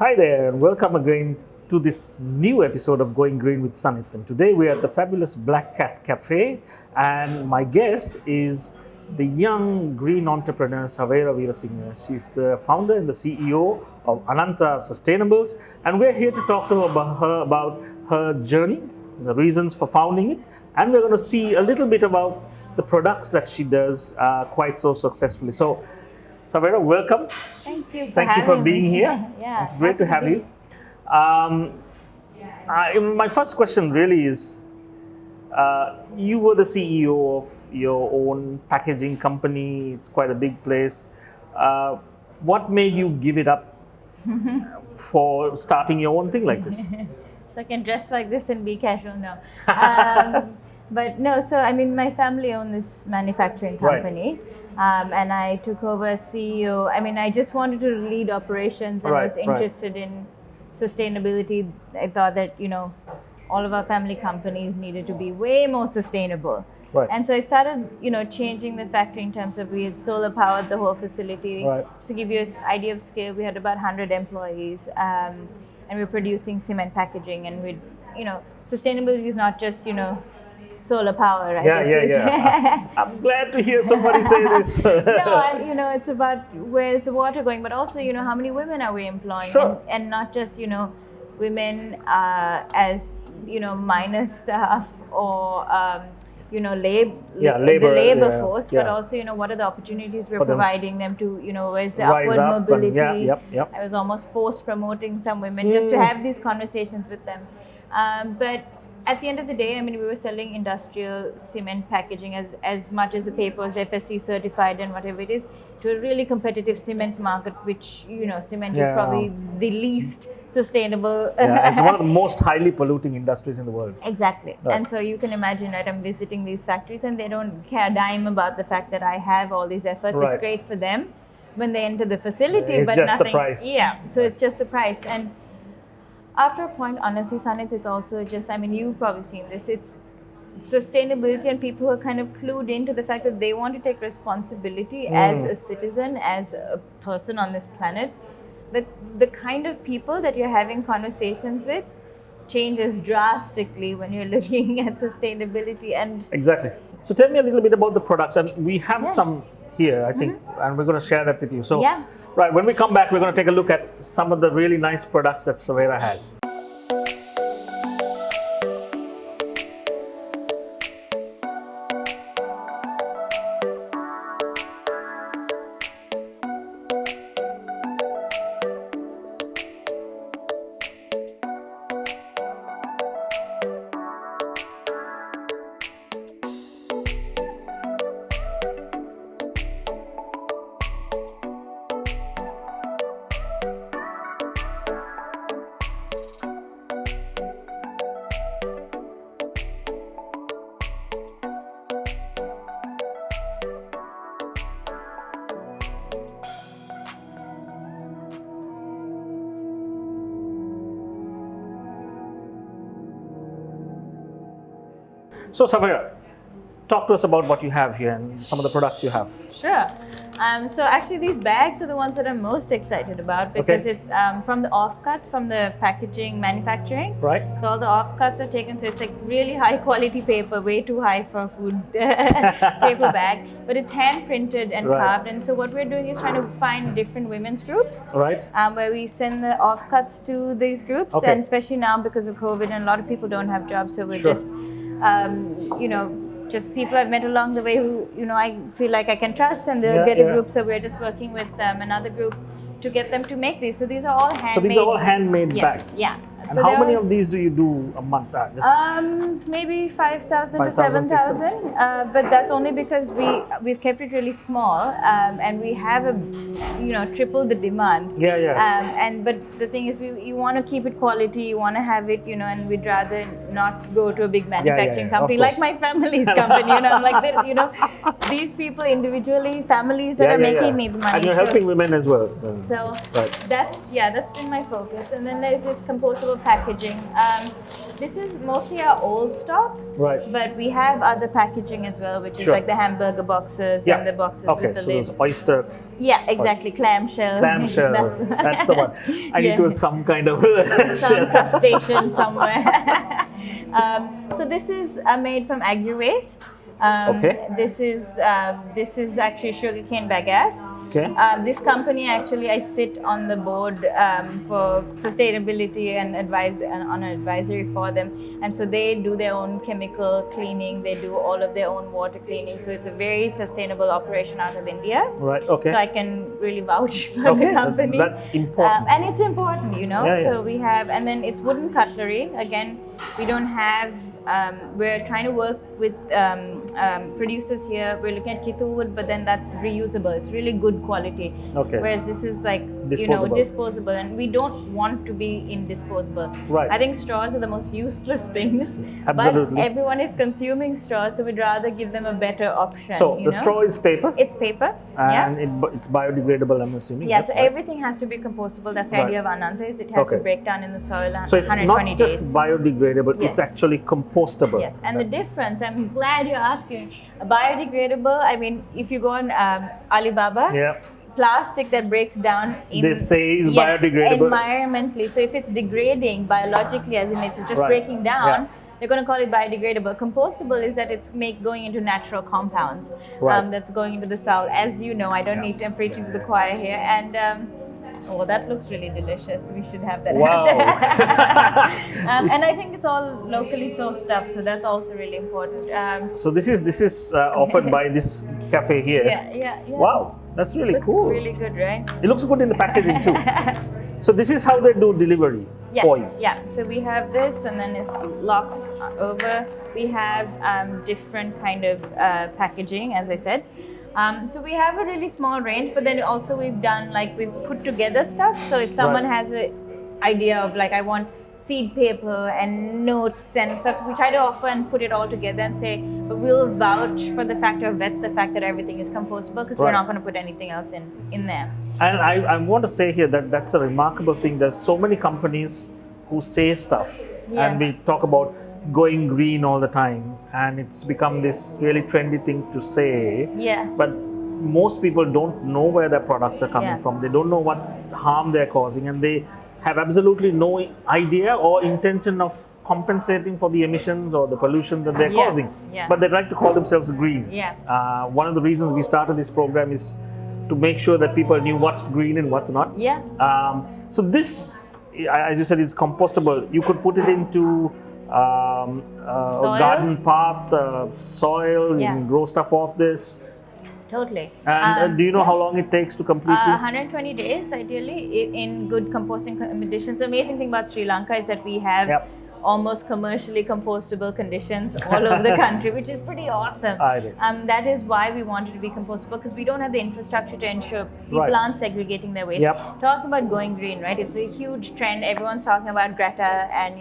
Hi there, and welcome again to this new episode of Going Green with Sanith. And today we are at the fabulous Black Cat Cafe, and my guest is the young green entrepreneur Savera Weerasinghe. She's the founder and the CEO of Ananta Sustaianbles, and we're here to talk to her about her journey, the reasons for founding it, and we're going to see a little bit about the products that she does quite so successfully. So, Savera, welcome. Thank you. Thank you for being here. Yeah, it's great to have you. My first question really is, you were the CEO of your own packaging company. It's quite a big place. What made you give it up for starting your own thing like this? So I can dress like this and be casual now. But no, so I mean, my family owned this manufacturing company. Right. And I took over as CEO. I mean, I just wanted to lead operations and was interested in sustainability. I thought that, all of our family companies needed to be way more sustainable. Right. And so I started, changing the factory in terms of we had solar powered the whole facility. Right. To give you an idea of scale, we had about 100 employees, and we were producing cement packaging. And sustainability is not just, solar power, right? Yeah. I'm glad to hear somebody say this. No, and it's about where's the water going, but also, how many women are we employing? Sure. And not just, women as, minor staff or, labor force, but also, what are the opportunities we're providing them to, where's the upward mobility? I was almost forced promoting some women just to have these conversations with them. But at the end of the day, I mean, we were selling industrial cement packaging as much as the paper was FSC certified and whatever it is, to a really competitive cement market, which, cement is probably the least sustainable. It's one of the most highly polluting industries in the world. Exactly. Right. And so you can imagine that I'm visiting these factories and they don't care a dime about the fact that I have all these efforts. Right. It's great for them when they enter the facility, it's but just nothing. The price. Yeah, so it's just the price. And after a point, honestly, Sanith, it's also just, I mean, you've probably seen this, it's sustainability and people who are kind of clued into the fact that they want to take responsibility as a citizen, as a person on this planet. The kind of people that you're having conversations with changes drastically when you're looking at sustainability. And exactly. So tell me a little bit about the products, and we have some here, I think, and we're going to share that with you. So, right, when we come back, we're going to take a look at some of the really nice products that Savera has. So, Savera, talk to us about what you have here and some of the products you have. Sure. So actually these bags are the ones that I'm most excited about because it's from the offcuts from the packaging manufacturing. Right. So all the offcuts are taken, so it's like really high quality paper, way too high for a food paper bag, but it's hand printed and carved. And so what we're doing is trying to find different women's groups. Right. Where we send the offcuts to these groups, and especially now because of COVID and a lot of people don't have jobs, so we're just just people I've met along the way who, I feel like I can trust, and they'll get a group. So we're just working with another group to get them to make these. So these are all handmade. So these are all handmade bags? Yeah. And so how many of these do you do a month? Maybe 5,000 to 7,000. But that's only because we've kept it really small, and we have triple the demand. But the thing is, you want to keep it quality. You want to have it, and we'd rather not go to a big manufacturing company like my family's company. I'm like, these people individually, families that are making me the money. And you're helping women as well. So that's been my focus. And then there's this compostable packaging. This is mostly our old stock, but we have other packaging as well, which is like the hamburger boxes and the boxes with the lids. So oyster. Yeah, exactly. Clamshell. That's the one. It was some kind of some crustacean somewhere. So this is made from agri waste. This is actually sugarcane bagasse. This company, actually, I sit on the board for sustainability and on advisory for them, and so they do their own chemical cleaning. They do all of their own water cleaning. So it's a very sustainable operation out of India. So I can really vouch for the company. That's important, and it's important, So we have, and then it's wooden cutlery. Again, we don't have. We're trying to work with producers here. We're looking at Kithu wood, but then that's reusable. It's really good quality. Whereas this is like disposable, and we don't want to be in disposable. I think straws are the most useless things. Absolutely. But everyone is consuming straws, so we'd rather give them a better option. So the straw is paper. It's paper, and it's biodegradable, I'm assuming. Yeah. So everything has to be compostable. That's the idea of Ananta. Is it has to break down in the soil. So it's not just biodegradable. It's actually compostable. Yes, and the difference, I'm glad you're asking. Biodegradable, I mean, if you go on Alibaba, plastic that breaks down they say is biodegradable. Environmentally. So if it's degrading biologically, as in it's just breaking down, they're going to call it biodegradable. Compostable is that it's going into natural compounds that's going into the soil. As you know, I don't need to, I'm preaching to the choir here. And oh, that looks really delicious. We should have that. Wow. And I think it's all locally sourced stuff, so that's also really important. So this is offered by this cafe here. Yeah. Wow, that's really cool. Really good, right? It looks good in the packaging too. So this is how they do delivery for you. Yeah. So we have this, and then it locks over. We have different kind of packaging, as I said. So we have a really small range, but then also we've put together stuff. So if someone has an idea of like, I want seed paper and notes and stuff, we try to offer and put it all together and say, but we'll vouch for the fact that everything is compostable, because we're not going to put anything else in there. And I want to say here that that's a remarkable thing. There's so many companies who say stuff. And we talk about going green all the time, and it's become this really trendy thing to say. But most people don't know where their products are coming from. They don't know what harm they're causing, and they have absolutely no idea or intention of compensating for the emissions or the pollution that they're causing. But they like to call themselves green. One of the reasons we started this program is to make sure that people knew what's green and what's not. So this, as you said, is compostable. You could put it into garden path, soil. You can grow stuff off this. Totally. And do you know how long it takes to completely? 120 days, ideally, in good composting conditions. The amazing thing about Sri Lanka is that we have almost commercially compostable conditions all over the country, which is pretty awesome. That is why we wanted to be compostable, because we don't have the infrastructure to ensure people aren't segregating their waste. Talking about going green, right? It's a huge trend. Everyone's talking about Greta and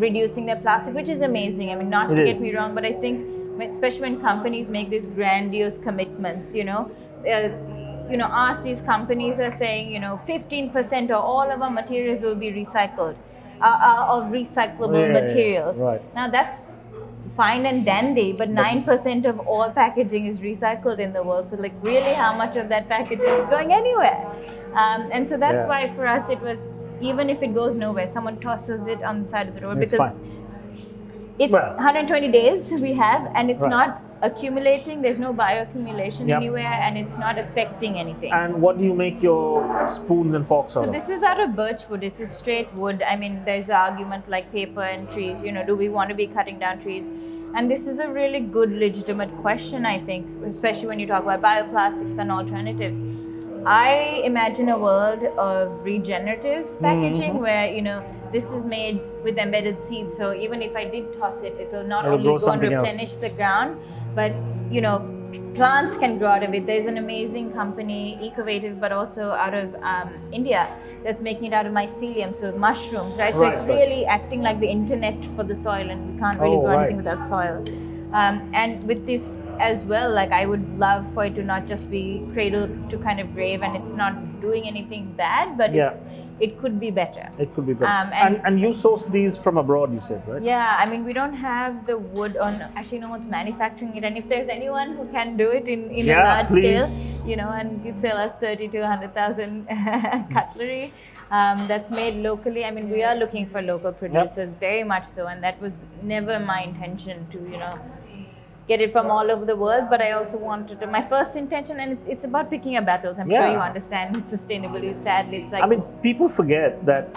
reducing their plastic, which is amazing. I mean, not to get me wrong, but I think especially when companies make these grandiose commitments, ask these companies are saying, 15% or all of our materials will be recycled. Of recyclable materials. Now that's fine and dandy, but 9% of all packaging is recycled in the world. So like, really, how much of that packaging is going anywhere? And so that's why for us it was, even if it goes nowhere, someone tosses it on the side of the road, because it's 120 days we have, and it's not accumulating. There's no bioaccumulation anywhere, and it's not affecting anything. And what do you make your spoons and forks out of? So this is out of birch wood. It's a straight wood. I mean, there's the argument like paper and trees. Do we want to be cutting down trees? And this is a really good, legitimate question, I think, especially when you talk about bioplastics and alternatives. I imagine a world of regenerative packaging where, this is made with embedded seeds. So even if I did toss it, it will not only go and replenish the ground, but, plants can grow out of it. There's an amazing company, Ecovative, but also out of India, that's making it out of mycelium, so mushrooms, right? So it's really acting like the internet for the soil, and we can't really grow anything without soil. And with this as well, like, I would love for it to not just be cradle to kind of grave, and it's not doing anything bad, but it could be better. It could be better. And you source these from abroad, you said, right? Yeah, I mean, we don't have the wood on, actually no one's manufacturing it. And if there's anyone who can do it in a large scale, you know, and could sell us 30 to 100,000 cutlery that's made locally. I mean, we are looking for local producers, very much so. And that was never my intention to, you know, get it from all over the world, but I also wanted to, my first intention, and it's about picking your battles. I'm sure you understand with sustainability. Sadly, it's like, I mean, people forget that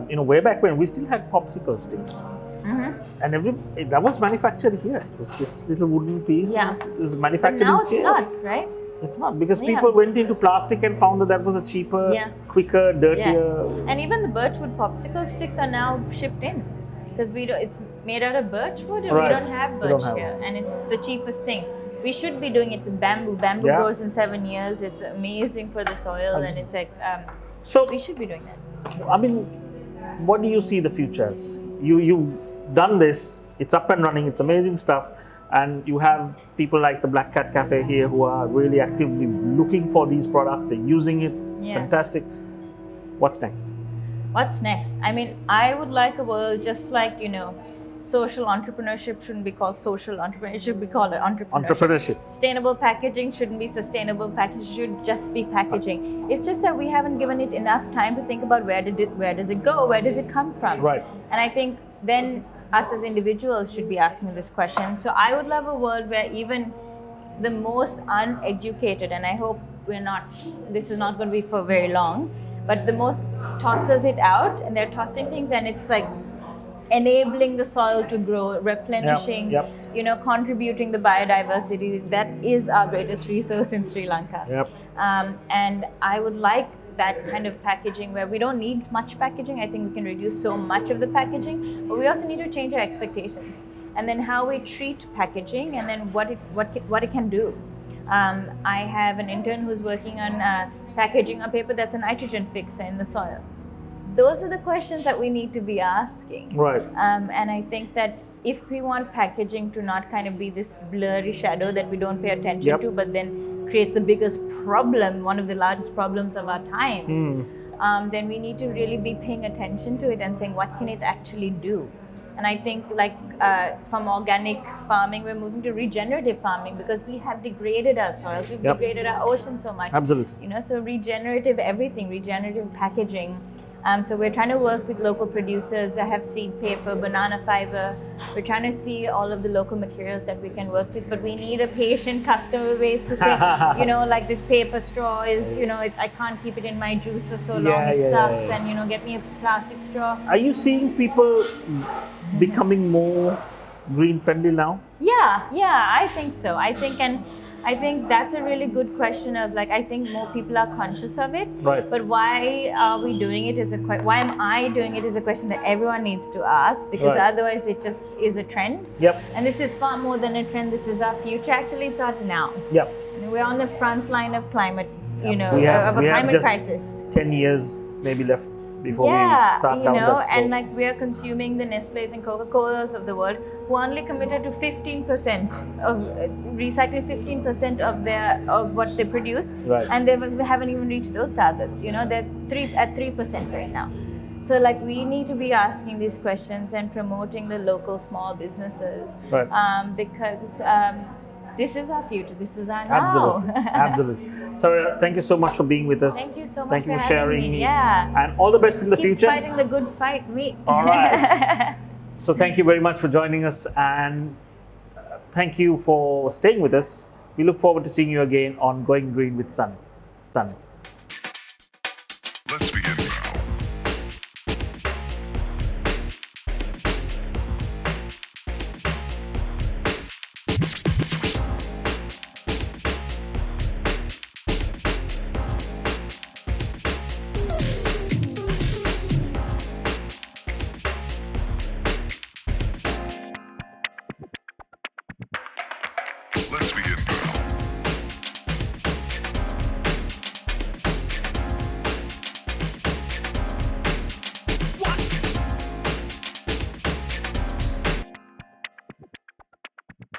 you know, way back when we still had popsicle sticks, and that was manufactured here. It was this little wooden piece. It was manufactured in scale. Now it's not, right? It's not, because people went into plastic and found that was a cheaper, quicker, dirtier. And even the birchwood popsicle sticks are now shipped in. Because it's made out of birchwood, and we don't have birch here, and it's the cheapest thing. We should be doing it with bamboo. Bamboo grows in 7 years. It's amazing for the soil, and it's like, so we should be doing that. I mean, what do you see the future as? You've done this, it's up and running, it's amazing stuff, and you have people like the Black Cat Cafe here who are really actively looking for these products, they're using it, it's fantastic. What's next? What's next? I mean, I would like a world just like, you know, social entrepreneurship shouldn't be called social entrepreneurship, it should be called entrepreneurship. Sustainable packaging shouldn't be sustainable packaging, it should just be packaging. It's just that we haven't given it enough time to think about where does it go, where does it come from? Right. And I think then us as individuals should be asking this question. So I would love a world where even the most uneducated, and I hope this is not going to be for very long, but the most tosses it out, and they're tossing things, and it's like enabling the soil to grow, replenishing, you know, contributing the biodiversity. That is our greatest resource in Sri Lanka. And I would like that kind of packaging where we don't need much packaging. I think we can reduce so much of the packaging, but we also need to change our expectations, and then how we treat packaging, and then what it can do. I have an intern who's working on packaging a paper that's a nitrogen fixer in the soil. Those are the questions that we need to be asking. Right. And I think that if we want packaging to not kind of be this blurry shadow that we don't pay attention to, but then creates the biggest problem, one of the largest problems of our times, then we need to really be paying attention to it and saying, what can it actually do? And I think like from organic farming, we're moving to regenerative farming because we have degraded our soils, we've degraded our ocean so much. Absolutely. You know, so regenerative everything, regenerative packaging. So we're trying to work with local producers. I have seed paper, banana fiber. We're trying to see all of the local materials that we can work with, but we need a patient customer base to say, you know, like this paper straw is, you know, I can't keep it in my juice for so long, it sucks, and, you know, get me a plastic straw. Are you seeing people becoming more green friendly now? Yeah, I think so. I think that's a really good question of like, I think more people are conscious of it. Right. But why are we doing it why am I doing it is a question that everyone needs to ask, because otherwise it just is a trend. And this is far more than a trend. This is our future. Actually, it's our now. And we're on the front line of climate, you know, of a climate crisis. 10 years maybe left before we start down that slope. And like we are consuming the Nestle's and Coca-Colas of the world, who are only committed to 15% of recycling 15% of what they produce, and they haven't even reached those targets. You know, they're at 3% right now. So like we need to be asking these questions and promoting the local small businesses, because this is our future. This is our now. Absolutely. Savera, thank you so much for being with us. Thank you so much. Thank you for sharing me. And all the best in the future. Keep fighting the good fight, me. All right. So thank you very much for joining us, and thank you for staying with us. We look forward to seeing you again on Going Green with Sanith. Let's begin now. Let's begin.